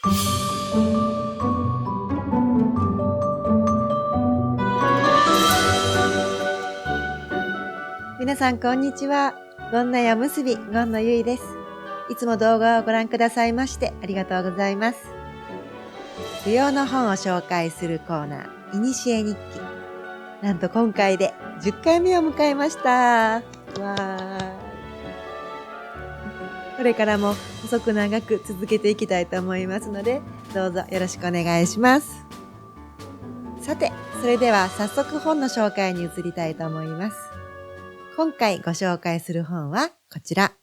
皆さんこんにちは。ごんなやむすびごんのゆいです。いつも動画をご覧くださいましてありがとうございます。舞踊の本を紹介するコーナー、いにしえ日記。なんと今回で10回目を迎えました。わー。これからも細く長く続けていきたいと思いますので、どうぞよろしくお願いします。さて、それでは早速本の紹介に移りたいと思います。今回ご紹介する本はこちら。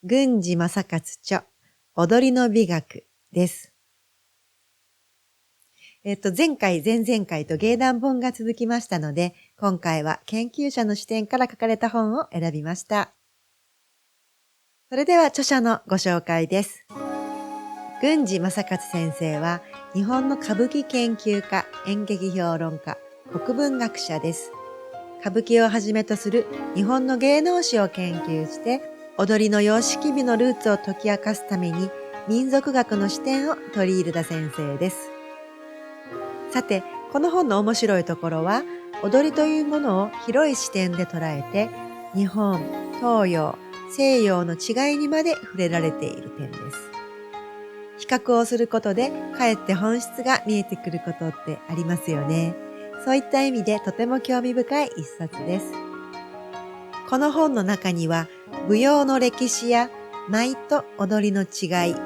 郡司正勝著、踊りの美学です。前回、前々回と芸談本が続きましたので、今回は研究者の視点から書かれた本を選びました。それでは著者のご紹介です。郡司正勝先生は、日本の歌舞伎研究家、演劇評論家、国文学者です。歌舞伎をはじめとする日本の芸能史を研究して、踊りの様式美のルーツを解き明かすために、民族学の視点を取り入れた先生です。さて、この本の面白いところは、踊りというものを広い視点で捉えて、日本、東洋、西洋の違いにまで触れられている点です。比較をすることで、かえって本質が見えてくることってありますよね。そういった意味でとても興味深い一冊です。この本の中には、舞踊の歴史や舞と踊りの違い、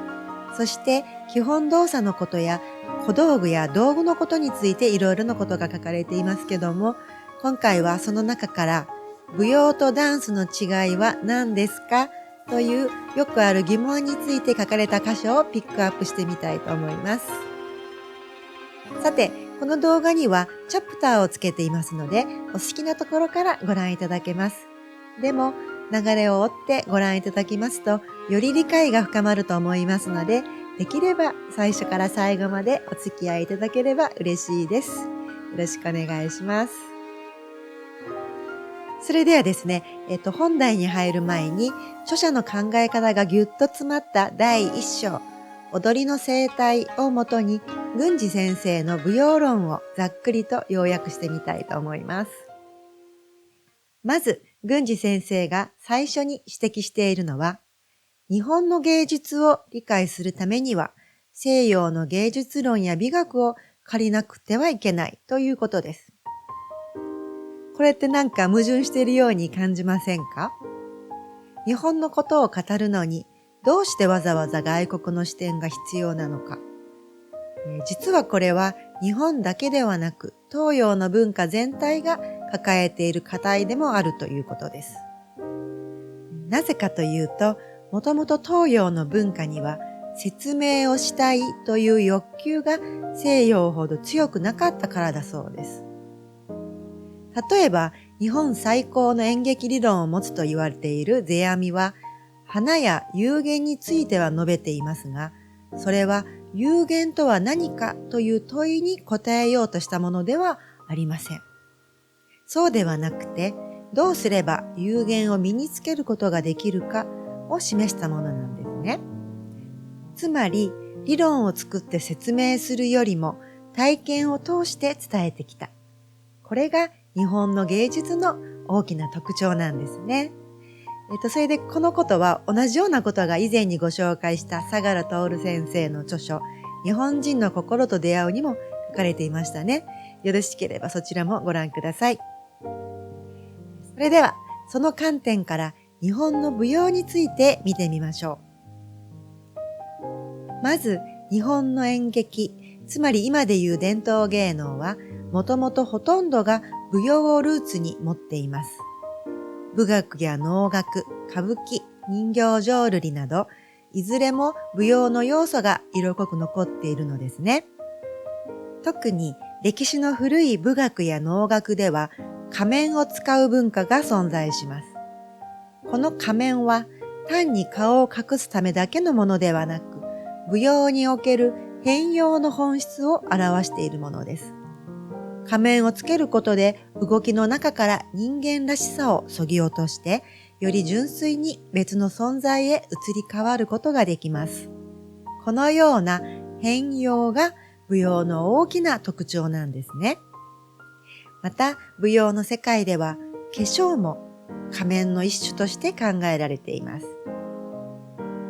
そして基本動作のことや小道具や道具のことについていろいろなことが書かれていますけども、今回はその中から舞踊とダンスの違いは何ですかというよくある疑問について書かれた箇所をピックアップしてみたいと思います。さて、この動画にはチャプターをつけていますので、お好きなところからご覧いただけます。でも、流れを追ってご覧いただきますと、より理解が深まると思いますので、できれば最初から最後までお付き合いいただければ嬉しいです。よろしくお願いします。それではですね、本題に入る前に、著者の考え方がぎゅっと詰まった第一章、踊りの生態をもとに、郡司先生の舞踊論をざっくりと要約してみたいと思います。まず、郡司先生が最初に指摘しているのは、日本の芸術を理解するためには、西洋の芸術論や美学を借りなくてはいけないということです。これってなんか矛盾しているように感じませんか？日本のことを語るのに、どうしてわざわざ外国の視点が必要なのか。実はこれは日本だけではなく、東洋の文化全体が抱えている課題でもあるということです。なぜかというと、もともと東洋の文化には説明をしたいという欲求が西洋ほど強くなかったからだそうです。例えば、日本最高の演劇理論を持つと言われている世阿弥は、花や幽玄については述べていますが、それは幽玄とは何かという問いに答えようとしたものではありません。そうではなくて、どうすれば幽玄を身につけることができるかを示したものなんですね。つまり、理論を作って説明するよりも体験を通して伝えてきた。これが日本の芸術の大きな特徴なんですね。それでこのことは同じようなことが以前にご紹介した相良徹先生の著書、日本人の心と出会うにも書かれていましたね。よろしければそちらもご覧ください。それでは、その観点から日本の舞踊について見てみましょう。まず、日本の演劇、つまり今でいう伝統芸能は、もともとほとんどが舞踊をルーツに持っています。舞楽や能楽、歌舞伎、人形浄瑠璃など、いずれも舞踊の要素が色濃く残っているのですね。特に歴史の古い舞楽や能楽では仮面を使う文化が存在します。この仮面は単に顔を隠すためだけのものではなく、舞踊における変容の本質を表しているものです。仮面をつけることで動きの中から人間らしさを削ぎ落としてより純粋に別の存在へ移り変わることができます。このような変容が舞踊の大きな特徴なんですね。また、舞踊の世界では化粧も仮面の一種として考えられています。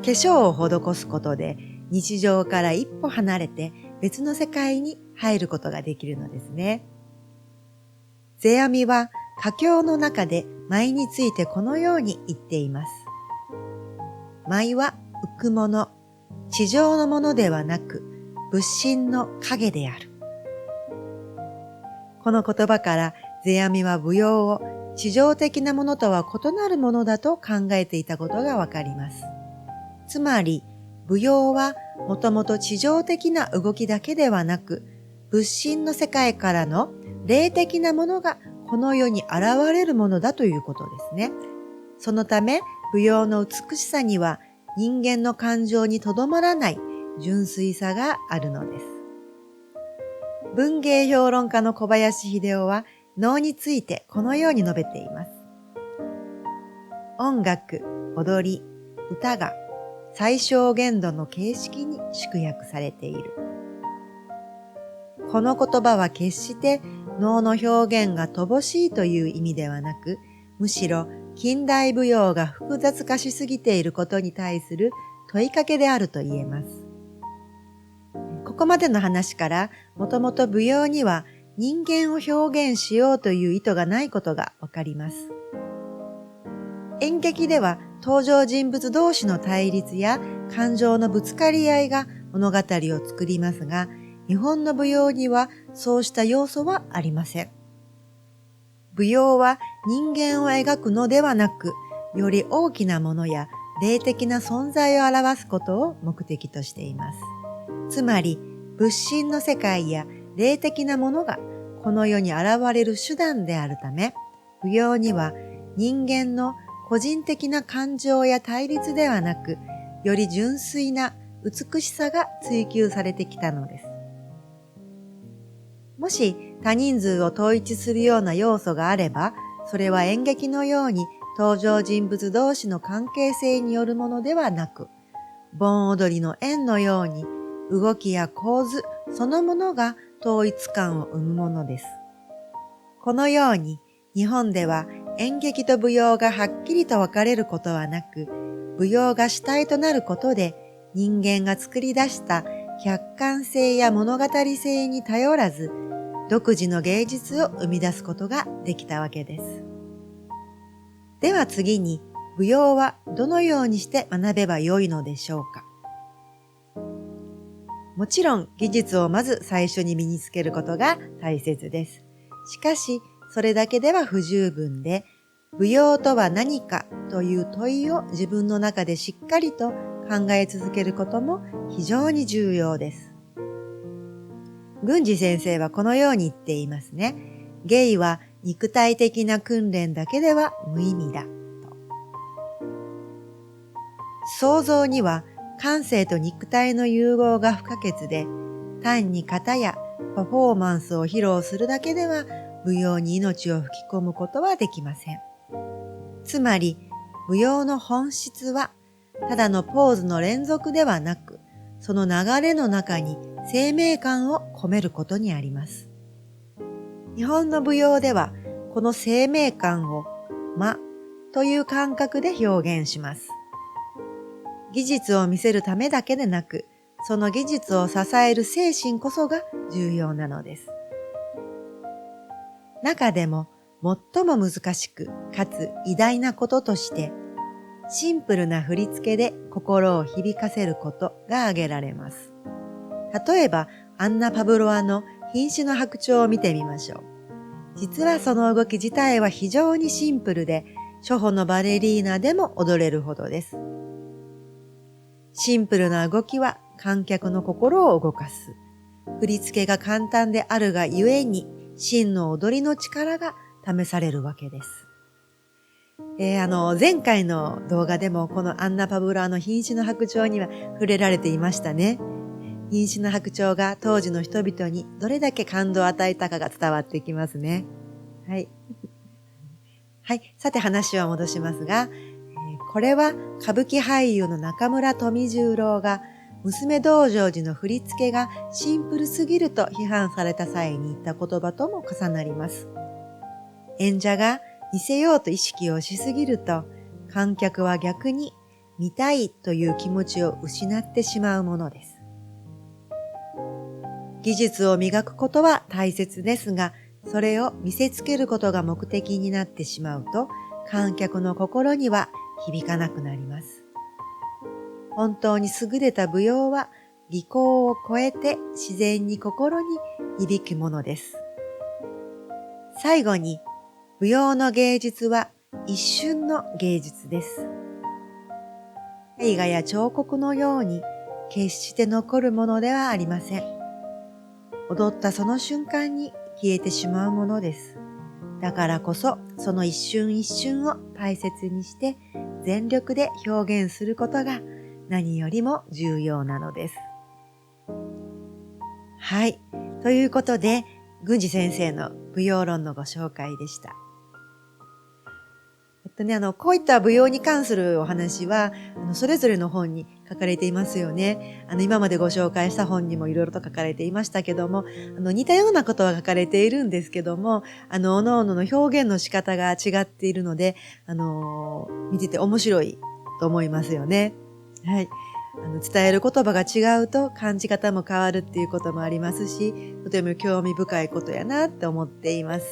化粧を施すことで日常から一歩離れて別の世界に入ることができるのですね。世阿弥は歌経の中で舞についてこのように言っています。舞は浮くもの、地上のものではなく仏心の影である。この言葉から世阿弥は舞踊を地上的なものとは異なるものだと考えていたことがわかります。つまり、舞踊はもともと地上的な動きだけではなく、仏心の世界からの霊的なものがこの世に現れるものだということですね。そのため、舞踊の美しさには人間の感情にとどまらない純粋さがあるのです。文芸評論家の小林秀夫は能についてこのように述べています。音楽、踊り、歌が最小限度の形式に縮約されている。この言葉は決して能の表現が乏しいという意味ではなく、むしろ近代舞踊が複雑化しすぎていることに対する問いかけであると言えます。ここまでの話から、もともと舞踊には人間を表現しようという意図がないことがわかります。演劇では登場人物同士の対立や感情のぶつかり合いが物語を作りますが、日本の舞踊にはそうした要素はありません。舞踊は人間を描くのではなく、より大きなものや霊的な存在を表すことを目的としています。つまり、仏心の世界や霊的なものがこの世に現れる手段であるため、舞踊には人間の個人的な感情や対立ではなく、より純粋な美しさが追求されてきたのです。もし多人数を統一するような要素があれば、それは演劇のように登場人物同士の関係性によるものではなく、盆踊りの円のように動きや構図そのものが統一感を生むものです。このように日本では演劇と舞踊がはっきりと分かれることはなく、舞踊が主体となることで人間が作り出した客観性や物語性に頼らず、独自の芸術を生み出すことができたわけです。では次に、舞踊はどのようにして学べばよいのでしょうか。もちろん技術をまず最初に身につけることが大切です。しかし、それだけでは不十分で、舞踊とは何かという問いを自分の中でしっかりと考え続けることも非常に重要です。郡司先生はこのように言っていますね。芸は肉体的な訓練だけでは無意味だと。創造には感性と肉体の融合が不可欠で、単に型やパフォーマンスを披露するだけでは舞踊に命を吹き込むことはできません。つまり、舞踊の本質は、ただのポーズの連続ではなく、その流れの中に生命感を込めることにあります。日本の舞踊では、この生命感を間という感覚で表現します。技術を見せるためだけでなく、その技術を支える精神こそが重要なのです。中でも最も難しくかつ偉大なこととして、シンプルな振り付けで心を響かせることが挙げられます。例えば、アンナ・パブロワの瀕死の白鳥を見てみましょう。実はその動き自体は非常にシンプルで、初歩のバレリーナでも踊れるほどです。シンプルな動きは観客の心を動かす。振り付けが簡単であるがゆえに、真の踊りの力が試されるわけです。前回の動画でもこのアンナ・パブロワの瀕死の白鳥には触れられていましたね。瀕死の白鳥が当時の人々にどれだけ感動を与えたかが伝わってきますね。はい。はい。さて話を戻しますが、これは歌舞伎俳優の中村富十郎が娘道成寺の振り付けがシンプルすぎると批判された際に言った言葉とも重なります。演者が見せようと意識をしすぎると、観客は逆に見たいという気持ちを失ってしまうものです。技術を磨くことは大切ですが、それを見せつけることが目的になってしまうと、観客の心には響かなくなります。本当に優れた舞踊は技巧を超えて自然に心に響くものです。最後に、舞踊の芸術は一瞬の芸術です。絵画や彫刻のように決して残るものではありません。踊ったその瞬間に消えてしまうものです。だからこそ、その一瞬一瞬を大切にして全力で表現することが何よりも重要なのです。はい。ということで、郡司先生の舞踊論のご紹介でした。こういった舞踊に関するお話は、それぞれの本に書かれていますよね。今までご紹介した本にもいろいろと書かれていましたけども、似たようなことは書かれているんですけども、各々の表現の仕方が違っているので、見てて面白いと思いますよね。はい。伝える言葉が違うと感じ方も変わるっていうこともありますし、とても興味深いことやなって思っています。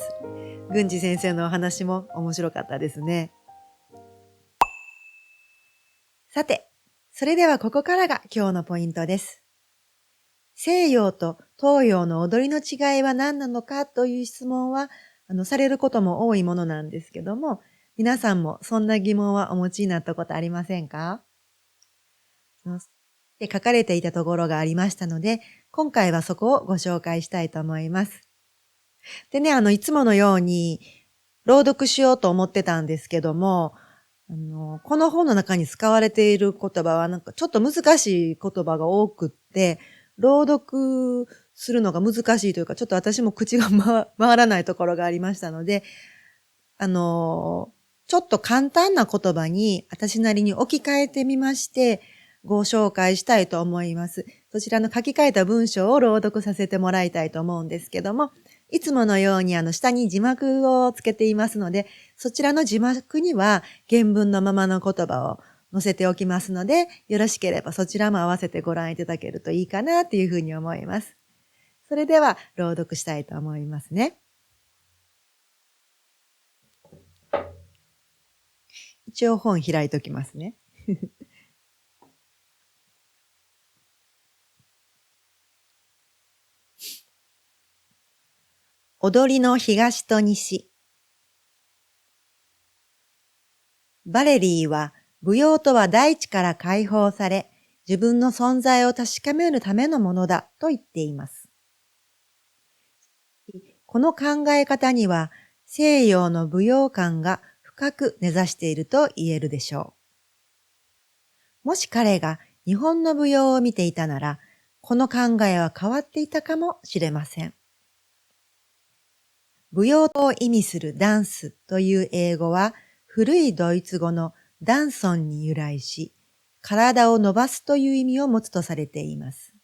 郡司先生のお話も面白かったですね。さて、それではここからが今日のポイントです。西洋と東洋の踊りの違いは何なのかという質問は、されることも多いものなんですけども、皆さんもそんな疑問はお持ちになったことありませんか？で書かれていたところがありましたので、今回はそこをご紹介したいと思います。でね、いつものように朗読しようと思ってたんですけども、この本の中に使われている言葉はなんかちょっと難しい言葉が多くって、朗読するのが難しいというか、ちょっと私も口が回らないところがありましたので、ちょっと簡単な言葉に私なりに置き換えてみまして、ご紹介したいと思います。そちらの書き換えた文章を朗読させてもらいたいと思うんですけども、いつものように下に字幕をつけていますので、そちらの字幕には原文のままの言葉を載せておきますので、よろしければそちらも合わせてご覧いただけるといいかなというふうに思います。それでは朗読したいと思いますね。一応本開いておきますね。踊りの東と西。バレリーは舞踊とは大地から解放され、自分の存在を確かめるためのものだと言っています。この考え方には西洋の舞踊観が深く根ざしていると言えるでしょう。もし彼が日本の舞踊を見ていたなら、この考えは変わっていたかもしれません。舞踊を意味するダンスという英語は古いドイツ語のダンソンに由来し、体を伸ばすという意味を持つとされています。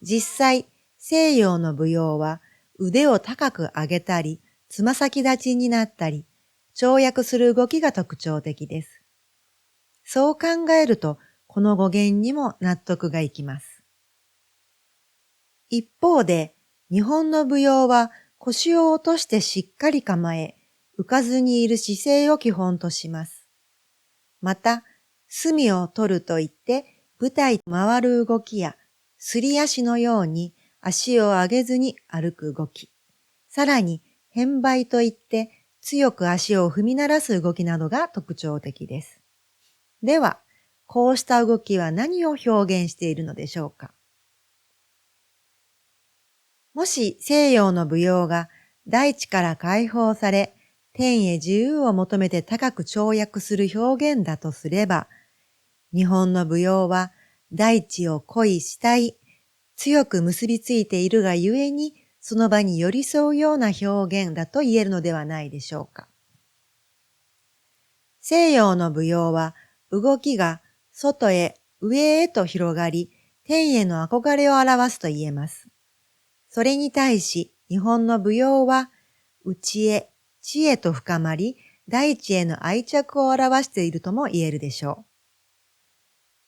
実際、西洋の舞踊は腕を高く上げたり、つま先立ちになったり、跳躍する動きが特徴的です。そう考えると、この語源にも納得がいきます。一方で、日本の舞踊は腰を落としてしっかり構え、浮かずにいる姿勢を基本とします。また、隅を取るといって舞台を回る動きや、すり足のように足を上げずに歩く動き、さらに変売といって強く足を踏み鳴らす動きなどが特徴的です。では、こうした動きは何を表現しているのでしょうか。もし西洋の舞踊が大地から解放され、天へ自由を求めて高く跳躍する表現だとすれば、日本の舞踊は大地を恋したい、強く結びついているがゆえに、その場に寄り添うような表現だと言えるのではないでしょうか。西洋の舞踊は動きが外へ上へと広がり、天への憧れを表すと言えます。それに対し日本の舞踊は内へ地へと深まり、大地への愛着を表しているとも言えるでしょう。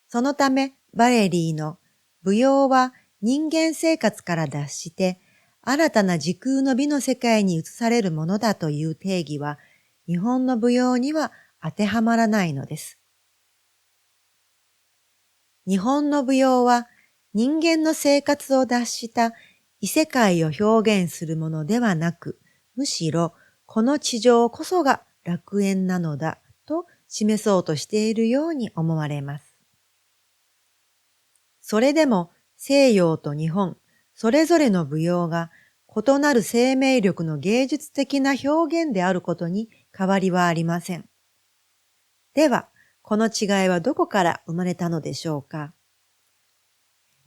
そのためバレリーの舞踊は人間生活から脱して新たな時空の美の世界に移されるものだという定義は日本の舞踊には当てはまらないのです。日本の舞踊は人間の生活を脱した異世界を表現するものではなく、むしろこの地上こそが楽園なのだと示そうとしているように思われます。それでも西洋と日本、それぞれの舞踊が異なる生命力の芸術的な表現であることに変わりはありません。では、この違いはどこから生まれたのでしょうか。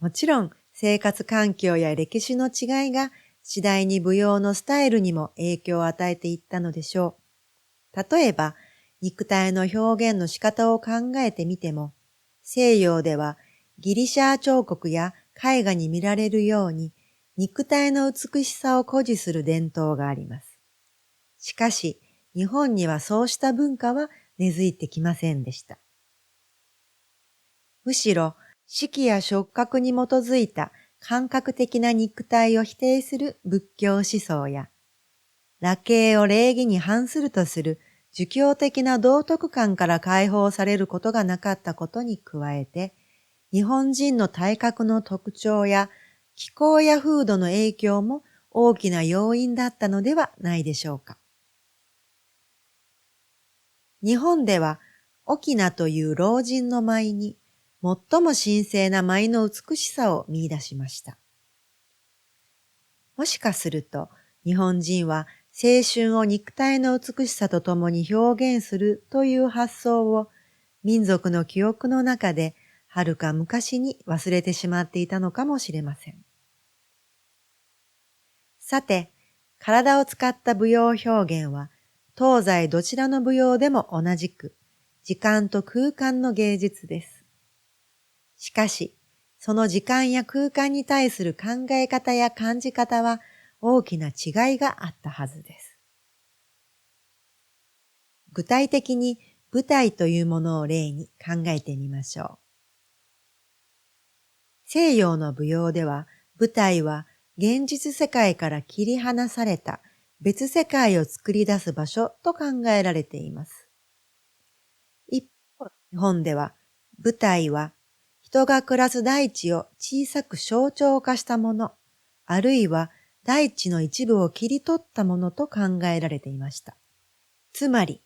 もちろん、生活環境や歴史の違いが次第に舞踊のスタイルにも影響を与えていったのでしょう。例えば、肉体の表現の仕方を考えてみても、西洋ではギリシャ彫刻や絵画に見られるように肉体の美しさを誇示する伝統があります。しかし、日本にはそうした文化は根付いてきませんでした。むしろ、色や触覚に基づいた感覚的な肉体を否定する仏教思想や、裸形を礼儀に反するとする儒教的な道徳観から解放されることがなかったことに加えて、日本人の体格の特徴や気候や風土の影響も大きな要因だったのではないでしょうか。日本では、翁という老人の舞に、最も神聖な舞の美しさを見出しました。もしかすると、日本人は青春を肉体の美しさとともに表現するという発想を、民族の記憶の中で、はるか昔に忘れてしまっていたのかもしれません。さて、体を使った舞踊表現は、東西どちらの舞踊でも同じく、時間と空間の芸術です。しかし、その時間や空間に対する考え方や感じ方は大きな違いがあったはずです。具体的に舞台というものを例に考えてみましょう。西洋の舞踊では、舞台は現実世界から切り離された別世界を作り出す場所と考えられています。一方、日本では舞台は人が暮らす大地を小さく象徴化したもの、あるいは大地の一部を切り取ったものと考えられていました。つまり、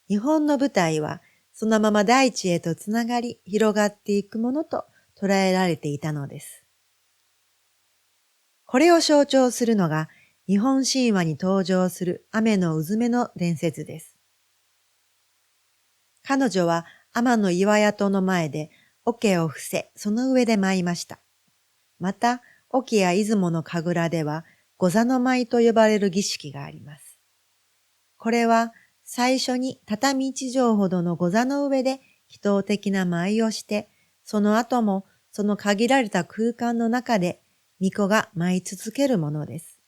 日本の舞台はそのまま大地へとつながり広がっていくものと捉えられていたのです。これを象徴するのが日本神話に登場する雨のうずめの伝説です。彼女は天の岩宿の前で桶を伏せ、その上で舞いました。また、沖や出雲の神楽では、御座の舞と呼ばれる儀式があります。これは、最初に畳一畳ほどの御座の上で祈祷的な舞をして、その後もその限られた空間の中で、巫女が舞い続けるものです。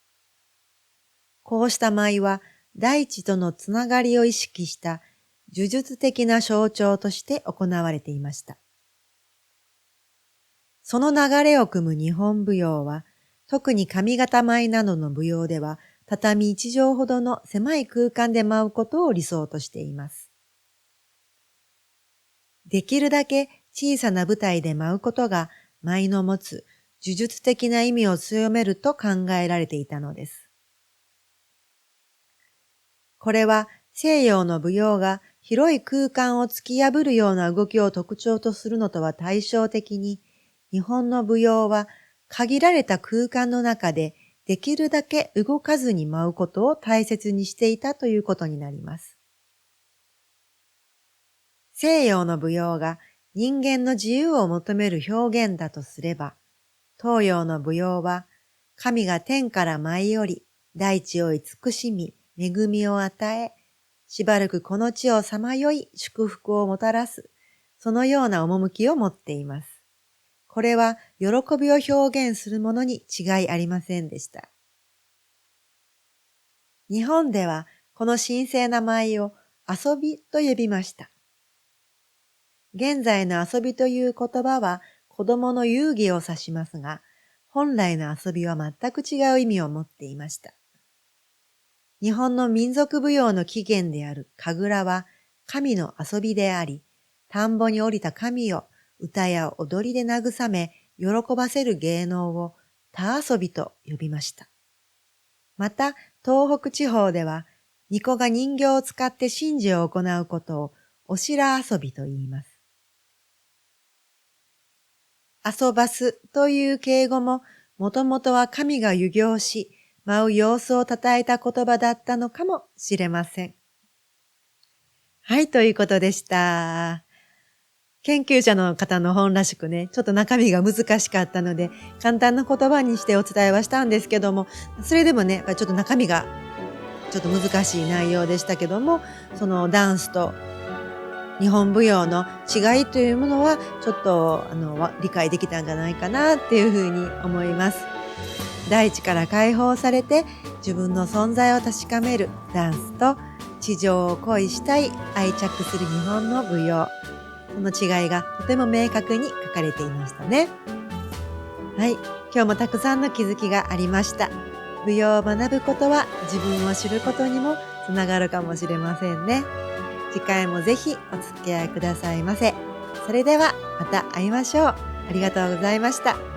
こうした舞は、大地とのつながりを意識した呪術的な象徴として行われていました。その流れを組む日本舞踊は、特に上方舞などの舞踊では、畳一畳ほどの狭い空間で舞うことを理想としています。できるだけ小さな舞台で舞うことが舞の持つ呪術的な意味を強めると考えられていたのです。これは西洋の舞踊が広い空間を突き破るような動きを特徴とするのとは対照的に、日本の舞踊は限られた空間の中でできるだけ動かずに舞うことを大切にしていたということになります。西洋の舞踊が人間の自由を求める表現だとすれば、東洋の舞踊は神が天から舞い降り、大地を慈しみ、恵みを与え、しばらくこの地をさまよい祝福をもたらす、そのような趣を持っています。これは喜びを表現するものに違いありませんでした。日本ではこの神聖な舞を遊びと呼びました。現在の遊びという言葉は子供の遊戯を指しますが、本来の遊びは全く違う意味を持っていました。日本の民族舞踊の起源である神楽は神の遊びであり、田んぼに降りた神を歌や踊りで慰め、喜ばせる芸能を田遊びと呼びました。また、東北地方では、巫女が人形を使って神事を行うことをおしら遊びと言います。遊ばすという敬語も、もともとは神が遊行し、舞う様子を称えた言葉だったのかもしれません。はい、ということでした。研究者の方の本らしくね、ちょっと中身が難しかったので、簡単な言葉にしてお伝えはしたんですけども、それでもね、やっぱりちょっと中身がちょっと難しい内容でしたけども、そのダンスと日本舞踊の違いというものは、ちょっと理解できたんじゃないかなっていうふうに思います。大地から解放されて自分の存在を確かめるダンスと、地上を恋したい愛着する日本の舞踊。この違いがとても明確に書かれていましたね。はい、今日もたくさんの気づきがありました。舞踊を学ぶことは自分を知ることにもつながるかもしれませんね。次回もぜひお付き合いくださいませ。それではまた会いましょう。ありがとうございました。